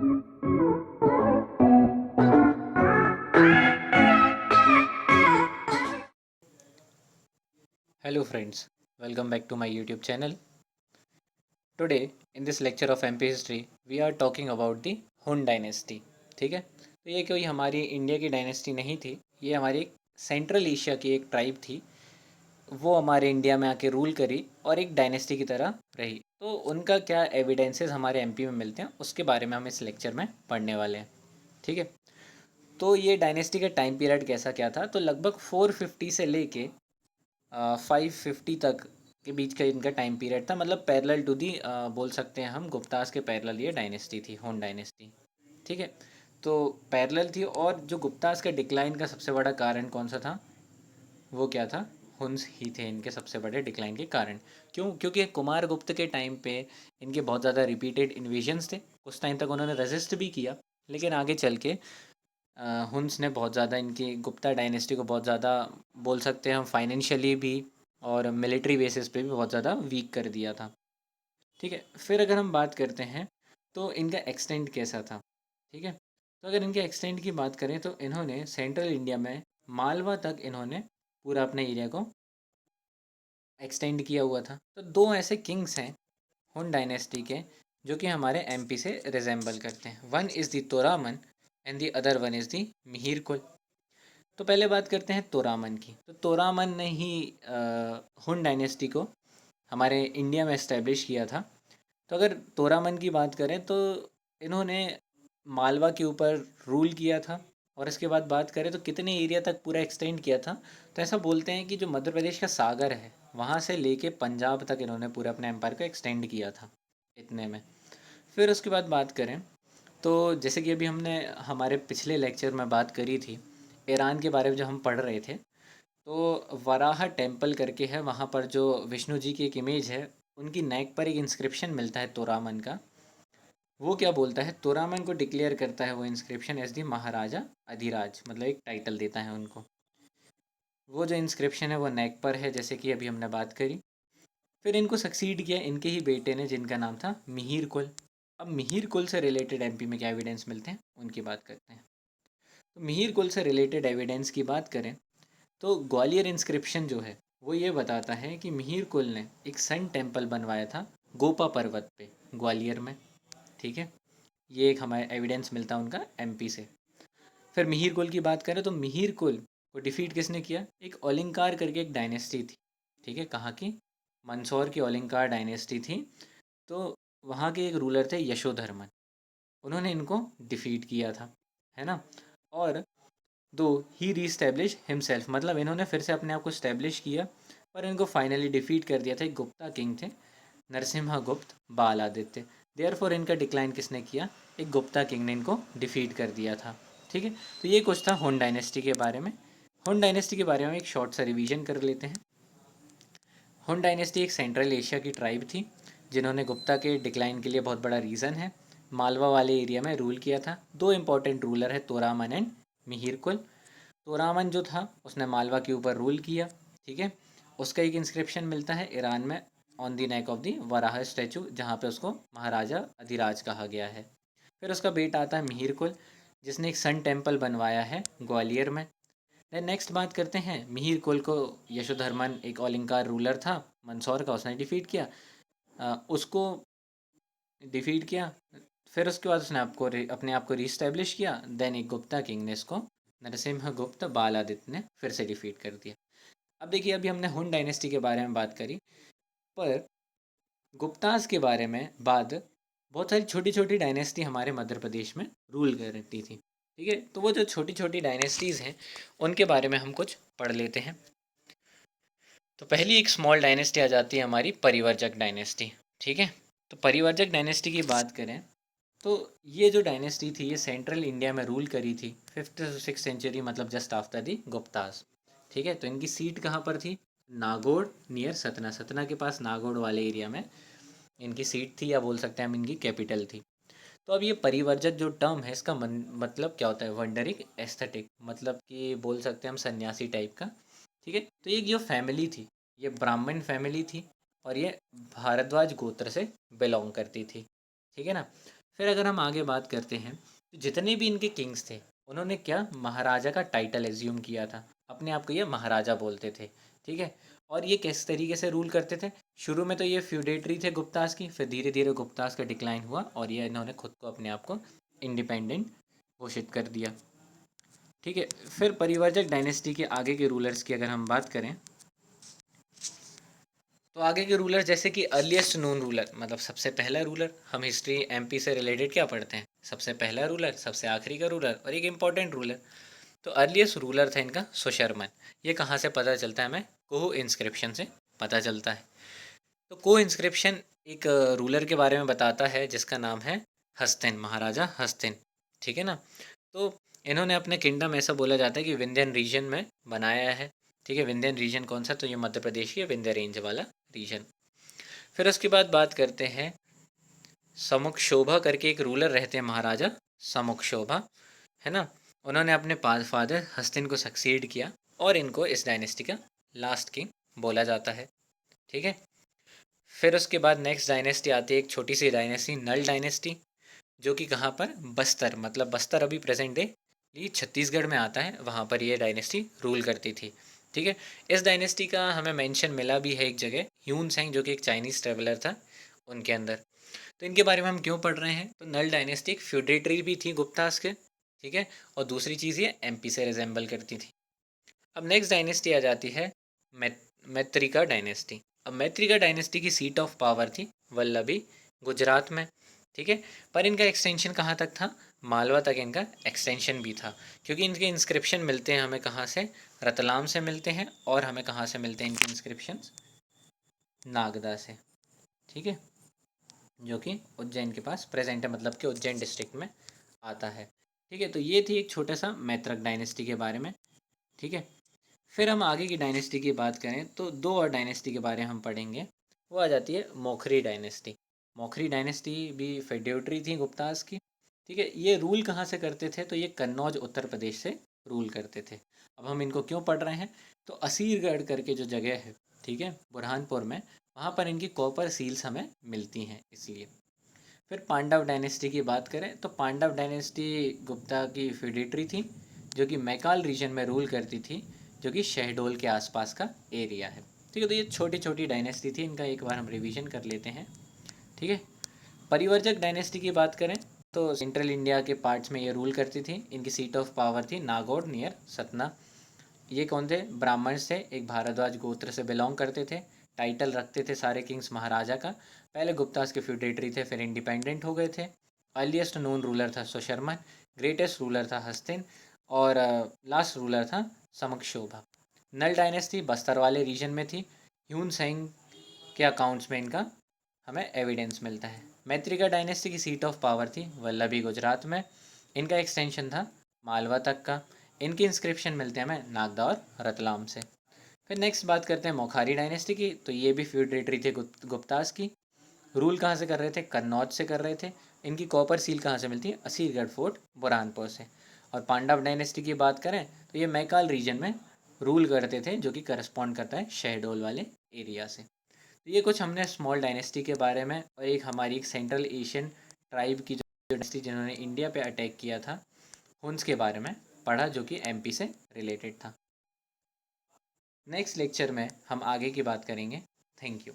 Hello friends, welcome back to my YouTube channel. Today in this lecture of MP history we are talking about the Hun dynasty. ठीक है, तो ये कोई हमारी India की dynasty नहीं थी, ये हमारी सेंट्रल एशिया की एक ट्राइब थी। वो हमारे इंडिया में आके रूल करी और एक डायनेस्टी की तरह रही। तो उनका क्या एविडेंसेस हमारे एमपी में मिलते हैं उसके बारे में हम इस लेक्चर में पढ़ने वाले हैं। ठीक है, तो ये डायनेस्टी का टाइम पीरियड कैसा क्या था, तो लगभग 450 से लेके 550 तक के बीच का इनका टाइम पीरियड था। मतलब पैरेलल टू दी बोल सकते हैं हम, गुप्तास के पैरेलल ये डायनेस्टी थी, होन डायनेस्टी। ठीक है, तो पैरेलल थी। और जो गुप्तास का डिक्लाइन का सबसे बड़ा कारण कौन सा था, वो क्या था, हुन्स ही थे इनके सबसे बड़े डिक्लाइन के कारण। क्यों? क्योंकि कुमार गुप्त के टाइम पे इनके बहुत ज़्यादा रिपीटेड इन्वेजन्स थे। कुछ टाइम तक उन्होंने रेजिस्ट भी किया, लेकिन आगे चल के हुन्स ने बहुत ज़्यादा इनकी गुप्ता डायनेस्टी को बहुत ज़्यादा बोल सकते हैं हम फाइनेंशियली भी और मिलिट्री बेसिस पे भी बहुत ज़्यादा वीक कर दिया था। ठीक है, फिर अगर हम बात करते हैं तो इनका एक्सटेंड कैसा था। ठीक है, तो अगर इनके एक्सटेंड की बात करें तो इन्होंने सेंट्रल इंडिया में मालवा तक इन्होंने पूरा अपने एरिया को एक्सटेंड किया हुआ था। तो दो ऐसे किंग्स हैं हुन डायनेस्टी के जो कि हमारे एमपी से रिजेंबल करते हैं। One is the Toraman and the other one is the Mihirkul. तो पहले बात करते हैं तोरामन की। तो तोरामन ने ही हुन डायनेस्टी को हमारे इंडिया में इस्टेब्लिश किया था। तो अगर तोरामन की बात करें तो इन्होंने मालवा के ऊपर रूल किया था। और इसके बाद बात करें तो कितने एरिया तक पूरा एक्सटेंड किया था, तो ऐसा बोलते हैं कि जो मध्य प्रदेश का सागर है वहाँ से लेके पंजाब तक इन्होंने पूरे अपने एम्पायर को एक्सटेंड किया था इतने में। फिर उसके बाद बात करें तो जैसे कि अभी हमने हमारे पिछले लेक्चर में बात करी थी ईरान के बारे में, जब हम पढ़ रहे थे तो वराह टेम्पल करके है, वहाँ पर जो विष्णु जी की एक इमेज है, उनकी नेक पर एक इंस्क्रिप्शन मिलता है तोरामन का। वो क्या बोलता है, तोरामन को डिक्लेयर करता है वो इंस्क्रिप्शन एज दी महाराजा अधिराज, मतलब एक टाइटल देता है उनको। वो जो इंस्क्रिप्शन है वो नेक पर है, जैसे कि अभी हमने बात करी। फिर इनको सक्सीड किया इनके ही बेटे ने, जिनका नाम था मिहिर कुल। अब मिहिर कुल से रिलेटेड एमपी में क्या एविडेंस मिलते हैं उनकी बात करते हैं। तो मिहिर कुल से रिलेटेड एविडेंस की बात करें तो ग्वालियर इंस्क्रिप्शन जो है वो ये बताता है कि मिहिर कुल ने एक सन टेम्पल बनवाया था गोपा पर्वत पे, ग्वालियर में। ठीक है, ये एक हमारे एविडेंस मिलता है उनका एमपी से। फिर मिहिर कुल की बात करें तो मिहिर कुल को डिफीट किसने किया, एक ओलिंकार करके एक डायनेस्टी थी। ठीक है, कहाँ की, मंदसौर की ओलिंकार डायनेस्टी थी। तो वहाँ के एक रूलर थे यशोधर्मन, उन्होंने इनको डिफीट किया था, है ना। और दो ही रीस्टैब्लिश हिमसेल्फ, मतलब इन्होंने फिर से अपने आप को स्टैब्लिश किया, पर इनको फाइनली डिफीट कर दिया था। एक गुप्ता किंग थे, नरसिम्हा गुप्त बाल आदित्य। देयरफॉर इनका डिक्लाइन किसने किया, एक गुप्ता किंग ने इनको डिफीट कर दिया था। ठीक है, तो ये कुछ था हुन डायनेस्टी के बारे में। हुन डायनेस्टी के बारे में एक शॉर्ट सा रिवीजन कर लेते हैं। हुन डायनेस्टी एक सेंट्रल एशिया की ट्राइब थी जिन्होंने गुप्ता के डिक्लाइन के लिए बहुत बड़ा रीज़न है मालवा वाले एरिया में रूल किया था। दो इंपॉर्टेंट रूलर है तोरामन एंड मिहिर कुल। तोरामन जो था उसने मालवा के ऊपर रूल किया। ठीक है, उसका एक इंस्क्रिप्शन मिलता है ईरान में on the neck of the Varaha statue, जहाँ पे उसको महाराजा अधिराज कहा गया है। फिर उसका बेटा आता है मिहिर कुल, जिसने एक सन टेम्पल बनवाया है ग्वालियर में। देन नेक्स्ट बात करते हैं मिहिर कुल को यशोधर्मन, एक ओलिंकार रूलर था मंदसौर का, उसने डिफीट किया। उसको डिफीट किया, फिर उसके बाद उसने अपने आप को रीस्टैब्लिश किया। देन एक गुप्ता किंग ने इसको, नरसिम्हा गुप्त बालादित्य ने फिर से डिफीट कर दिया। अब देखिए, अभी हमने हुन डायनेस्टी के बारे में बात करी, पर गुप्तास के बारे में बाद बहुत सारी छोटी छोटी डायनेस्टी हमारे मध्य प्रदेश में रूल करती थी। ठीक है, तो वो जो छोटी छोटी डायनेस्टीज़ हैं उनके बारे में हम कुछ पढ़ लेते हैं। तो पहली एक स्मॉल डायनेस्टी आ जाती है हमारी परिवर्जक डायनेस्टी। ठीक है, तो परिवर्जक डायनेस्टी की बात करें तो ये जो डायनेस्टी थी ये सेंट्रल इंडिया में रूल करी थी 5th to 6th सेंचुरी, मतलब जस्ट आफ्टर दी गुप्तास। ठीक है, तो इनकी सीट कहाँ पर थी, नागौर नियर सतना, सतना के पास नागौर वाले एरिया में इनकी सीट थी, या बोल सकते हैं हम इनकी कैपिटल थी। तो अब ये परिवर्जक जो टर्म है इसका मतलब क्या होता है, वंडरिंग एस्थेटिक, मतलब कि बोल सकते हैं हम सन्यासी टाइप का। ठीक है, तो ये जो फैमिली थी ये ब्राह्मण फैमिली थी और ये भारद्वाज गोत्र से बिलोंग करती थी। ठीक है ना। फिर अगर हम आगे बात करते हैं तो जितने भी इनके किंग्स थे उन्होंने क्या महाराजा का टाइटल एज्यूम किया था, अपने आप को ये महाराजा बोलते थे। ठीक है। और ये किस तरीके से रूल करते थे? शुरू में तो ये फ्यूडेटरी थे गुप्तास की, फिर धीरे धीरे गुप्तास का डिक्लाइन हुआ और ये इन्होंने खुद को अपने आप को इंडिपेंडेंट घोषित कर दिया। ठीक है। फिर परिवर्जक डायनेस्टी के आगे के रूलर्स की अगर हम बात करें तो आगे के रूलर जैसे कि अर्लीस्ट नोन रूलर, मतलब सबसे पहला रूलर, हम हिस्ट्री एमपी से रिलेटेड क्या पढ़ते हैं? सबसे पहला रूलर, सबसे आखिरी का रूलर और एक इम्पॉर्टेंट रूलर। तो अर्लीस्ट रूलर था इनका सुशर्मन। ये कहाँ से पता चलता है हमें? कोह इंस्क्रिप्शन से पता चलता है। तो कोह इंस्क्रिप्शन एक रूलर के बारे में बताता है जिसका नाम है हस्तिन, महाराजा हस्तिन। ठीक है ना। तो इन्होंने अपने किंगडम, ऐसा बोला जाता है कि विंध्यन रीजन में बनाया है। ठीक है। विंध्यन रीजन कौन सा? तो ये मध्य प्रदेश की विंध्य रेंज वाला रीजन। फिर उसके बाद बात करते हैं समुख शोभा करके एक रूलर रहते हैं, महाराजा समुख शोभा, है ना। उन्होंने अपने फादर हस्तिन को सक्सीड किया और इनको इस डायनेस्टी का लास्ट किंग बोला जाता है। ठीक है। फिर उसके बाद नेक्स्ट डायनेस्टी आती है, एक छोटी सी डायनेस्टी, नल डायनेस्टी, जो कि कहाँ पर? बस्तर, मतलब बस्तर अभी प्रेजेंट डे ये छत्तीसगढ़ में आता है, वहाँ पर ये डायनेस्टी रूल करती थी। ठीक है। इस डायनेस्टी का हमें मेंशन मिला भी है एक जगह, ह्यून सेंग जो कि एक चाइनीज़ ट्रेवलर था, उनके अंदर। तो इनके बारे में हम क्यों पढ़ रहे हैं? तो नल डायनेस्टी एक फ्यूडेटरी भी थी गुप्तास के। ठीक है। और दूसरी चीज़ ये एमपी से रिजेंबल करती थी। अब नेक्स्ट डायनेस्टी आ जाती है मैत्रिका डायनेस्टी। अब मैत्रिका डायनेस्टी की सीट ऑफ पावर थी वल्लभी, गुजरात में। ठीक है। पर इनका एक्सटेंशन कहाँ तक था? मालवा तक इनका एक्सटेंशन भी था, क्योंकि इनके इंस्क्रिप्शन मिलते हैं हमें कहाँ से? रतलाम से मिलते हैं। और हमें कहाँ से मिलते हैं इनके इंस्क्रिप्शन? नागदा से। ठीक है। जो कि उज्जैन के पास प्रेजेंट है, मतलब कि उज्जैन डिस्ट्रिक्ट में आता है। ठीक है। तो ये थी एक छोटा सा मैत्रक डायनेस्टी के बारे में। ठीक है। फिर हम आगे की डायनेस्टी की बात करें तो दो और डायनेस्टी के बारे में हम पढ़ेंगे। वो आ जाती है मोखरी डायनेस्टी। मोखरी डायनेस्टी भी फेड्यूटरी थी गुप्तास की। ठीक है। ये रूल कहाँ से करते थे? तो ये कन्नौज उत्तर प्रदेश से रूल करते थे। अब हम इनको क्यों पढ़ रहे हैं? तो असीरगढ़ करके जो जगह है, ठीक है, बुरहानपुर में, वहाँ पर इनकी कॉपर सील्स हमें मिलती हैं, इसलिए। फिर पांडव डायनेस्टी की बात करें तो पांडव डायनेस्टी गुप्ता की फेडिटरी थी, जो कि मैकाल रीजन में रूल करती थी, जो कि शहडोल के आसपास का एरिया है। ठीक है। तो ये छोटी छोटी डायनेस्टी थी, इनका एक बार हम रिवीजन कर लेते हैं। ठीक है। परिवर्जक डायनेस्टी की बात करें तो सेंट्रल इंडिया के पार्ट्स में ये रूल करती थी। इनकी सीट ऑफ पावर थी नागौर नियर सतना। ये कौन थे? ब्राह्मण्स थे, एक भारद्वाज गोत्र से बिलोंग करते थे। टाइटल रखते थे सारे किंग्स महाराजा का। पहले गुप्तास के फ्यूडेटरी थे, फिर इंडिपेंडेंट हो गए थे। अर्लीस्ट नोन रूलर था सुशर्मन, ग्रेटेस्ट रूलर था हस्तिन, और लास्ट रूलर था समक्षोभा। नल डायनेस्टी बस्तर वाले रीजन में थी। ह्यून सेंग के अकाउंट्स में इनका हमें एविडेंस मिलता है। मैत्रिका डायनेस्टी की सीट ऑफ पावर थी वल्लभी, गुजरात में। इनका एक्सटेंशन था मालवा तक का। इनकी इंस्क्रिप्शन मिलते हैं हमें नागदा और रतलाम से। फिर नेक्स्ट बात करते हैं मोखारी डायनेस्टी की। तो ये भी फ्यूडेटरी थे गुप्तास की। रूल कहाँ से कर रहे थे? कन्नौज से कर रहे थे। इनकी कॉपर सील कहाँ से मिलती है? असीरगढ़ फोर्ट बुरहानपुर से। और पांडव डायनेस्टी की बात करें तो ये मैकाल रीजन में रूल करते थे, जो कि करस्पॉन्ड करता है शहडोल वाले एरिया से। तो ये कुछ हमने स्मॉल डायनेस्टी के बारे में, और एक हमारी एक सेंट्रल एशियन ट्राइब की जो डायनेस्टी जिन्होंने इंडिया पे अटैक किया था, हुन्स के बारे में पढ़ा, जो कि एमपी से रिलेटेड था। नेक्स्ट लेक्चर में हम आगे की बात करेंगे। Thank you.